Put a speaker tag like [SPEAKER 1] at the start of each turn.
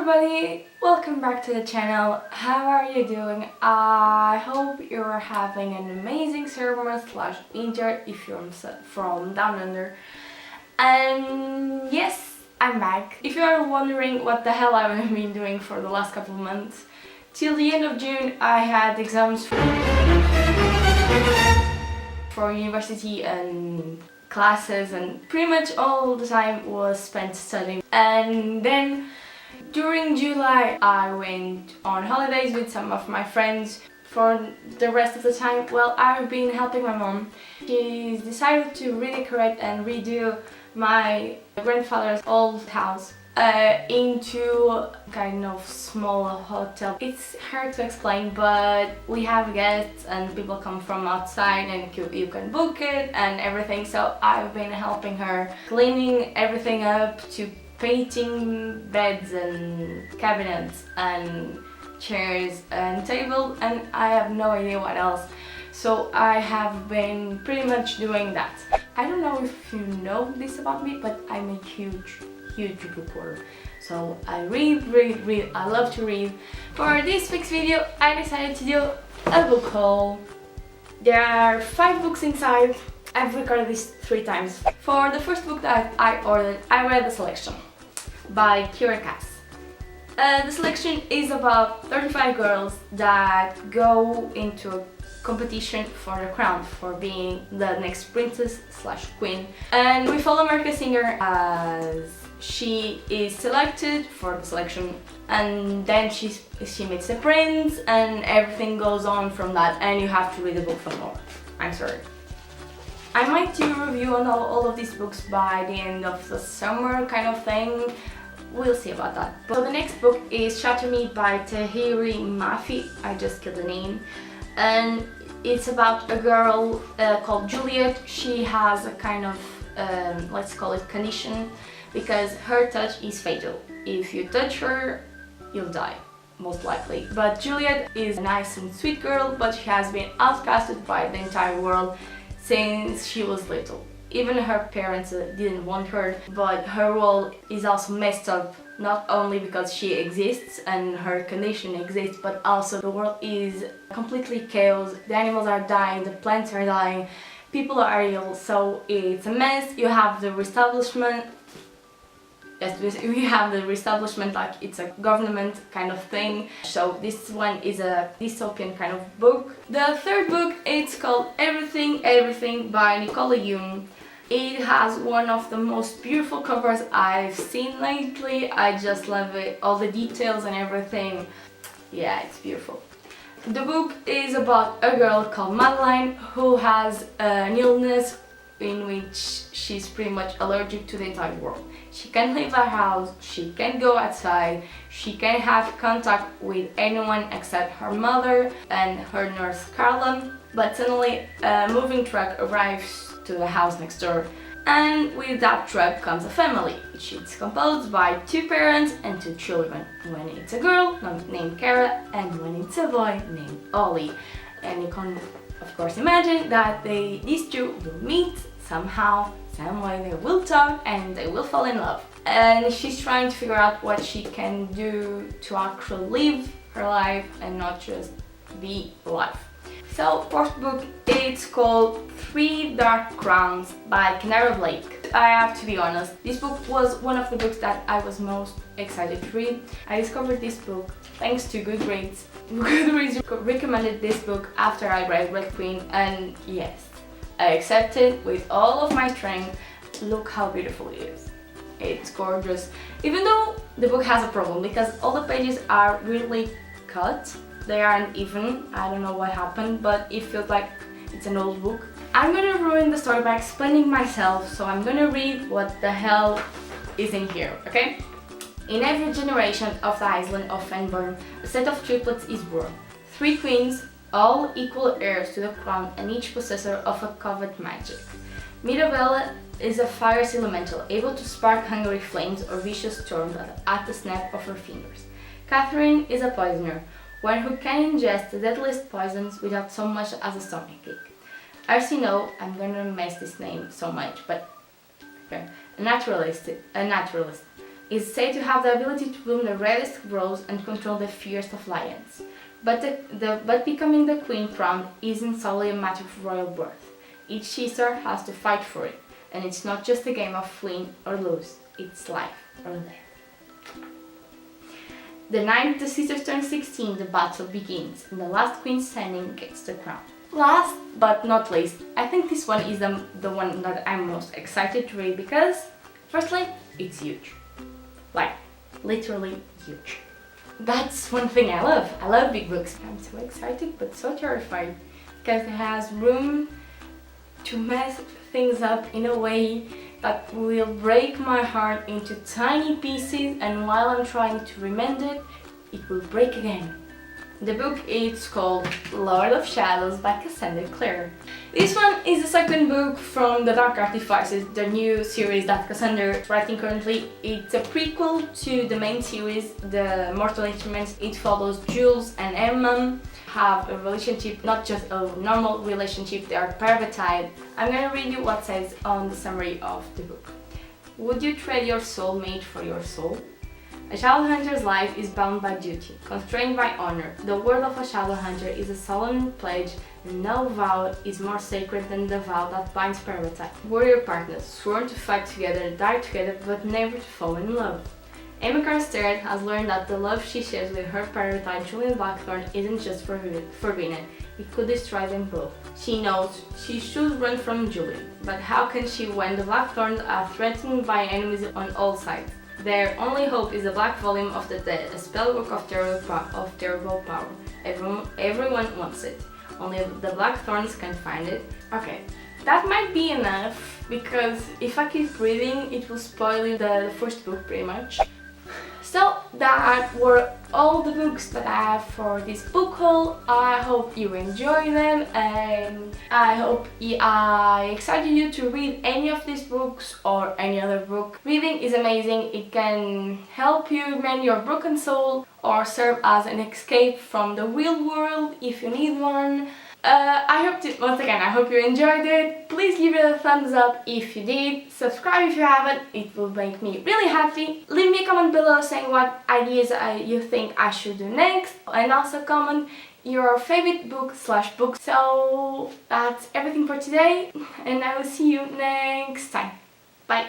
[SPEAKER 1] everybody, welcome back to the channel. How are you doing? I hope you're having an amazing summer slash winter if you're from down under. And yes, I'm back. If you are wondering what the hell I've been doing for the last couple of months, till the end of June I had exams for university and classes, and pretty much all the time was spent studying. And then during July I went on holidays with some of my friends. For the rest of the time, well, I've been helping my mom. She's decided to redecorate and redo my grandfather's old house into kind of small hotel. It's hard to explain, but we have guests and people come from outside and you can book it and everything. So I've been helping her cleaning everything up, to painting beds and cabinets and chairs and table, and I have no idea what else. So I have been pretty much doing that. I don't know if you know this about me, but I'm a huge reporter. So I read. I love to read. For this week's video I decided to do a book haul. There are 5 books inside. I've recorded this 3 times. For the first book that I ordered, I read The Selection by Kira Cass. The selection is about 35 girls that go into a competition for the crown, for being the next princess slash queen. And we follow America Singer as she is selected for the selection, and then she meets the prince and everything goes on from that, and you have to read the book for more. I'm sorry. I might do a review on all of these books by the end of the summer kind of thing. We'll see about that. So the next book is Shatter Me by Tahiri Mafi. I just killed the name. And it's about a girl called Juliet. She has a kind of, let's call it condition, because her touch is fatal. If you touch her, you'll die, most likely. But Juliet is a nice and sweet girl, but she has been outcasted by the entire world since she was little. Even her parents didn't want her, but her world is also messed up, not only because she exists and her condition exists, but also the world is completely chaos. The animals are dying, the plants are dying, people are ill, so it's a mess. You have the reestablishment. Yes, we have the reestablishment, like it's a government kind of thing. So this one is a dystopian kind of book. The third book, it's called Everything by Nicola Yoon. It has one of the most beautiful covers I've seen lately. I just love it, all the details and everything. Yeah, it's beautiful. The book is about a girl called Madeline who has an illness in which she's pretty much allergic to the entire world. She can't leave her house, she can't go outside, she can't have contact with anyone except her mother and her nurse Carla. But suddenly a moving truck arrives to the house next door, and with that truck comes a family, which is composed by 2 parents and 2 children. When it's a girl named Kara, and when it's a boy named Ollie. And you can of course imagine that these 2 will meet somehow, some way, they will talk and they will fall in love. And she's trying to figure out what she can do to actually live her life and not just be alive. So, fourth book, it's called 3 Dark Crowns by Kenara Blake. I have to be honest, this book was one of the books that I was most excited to read. I discovered this book thanks to Goodreads. Goodreads recommended this book after I read Red Queen, and yes, I accepted with all of my strength. Look how beautiful it is. It's gorgeous. Even though the book has a problem because all the pages are really cut. They aren't even. I don't know what happened, but it feels like it's an old book. I'm gonna ruin the story by explaining myself, so I'm gonna read what the hell is in here, okay? In every generation of the island of Fenburn, a set of triplets is born. 3 queens, all equal heirs to the crown and each possessor of a coveted magic. Mirabella is a fire elemental, able to spark hungry flames or vicious storms at the snap of her fingers. Catherine is a poisoner, one who can ingest the deadliest poisons without so much as a stomachache. Arsino, I'm gonna mess this name so much, but okay, a naturalist, is said to have the ability to bloom the reddest rose and control the fiercest of lions. But becoming the queen crown isn't solely a matter of royal birth. Each sister has to fight for it, and it's not just a game of win or lose, it's life or death. The night the sisters turn 16, the battle begins, and the last queen standing gets the crown. Last but not least, I think this one is the one that I'm most excited to read because, firstly, it's huge. Like, literally huge. That's one thing I love. I love big books. I'm so excited but so terrified because it has room to mess things up in a way that will break my heart into tiny pieces, and while I'm trying to remend it, it will break again. The book is called Lord of Shadows by Cassandra Clare. This one is the second book from the Dark Artifices, the new series that Cassandra is writing currently. It's a prequel to the main series, The Mortal Instruments. It follows Jules and Emma have a relationship, not just a normal relationship, they are perverted. I'm gonna read you what says on the summary of the book. Would you trade your soulmate for your soul? A shadow hunter's life is bound by duty, constrained by honor. The word of a shadow hunter is a solemn pledge, and no vow is more sacred than the vow that binds perverted. Warrior partners, sworn to fight together, die together, but never to fall in love. Emma Carstairs has learned that the love she shares with her perverted Julian Blackthorne isn't just forbidden, it could destroy them both. She knows she should run from Julian, but how can she when the Blackthorns are threatened by enemies on all sides? Their only hope is the Black Volume of the Dead, a spellbook of terrible power. Everyone wants it. Only the Blackthorns can find it. Okay, that might be enough, because if I keep reading, it will spoil the first book pretty much. So that were all the books that I have for this book haul. I hope you enjoy them, and I hope I excited you to read any of these books or any other book. Reading is amazing. It can help you mend your broken soul or serve as an escape from the real world if you need one. Once again, I hope you enjoyed it. Please give it a thumbs up if you did. Subscribe if you haven't, it will make me really happy. Leave me a comment below saying what ideas you think I should do next. And also comment your favorite book/book. So that's everything for today, and I will see you next time. Bye!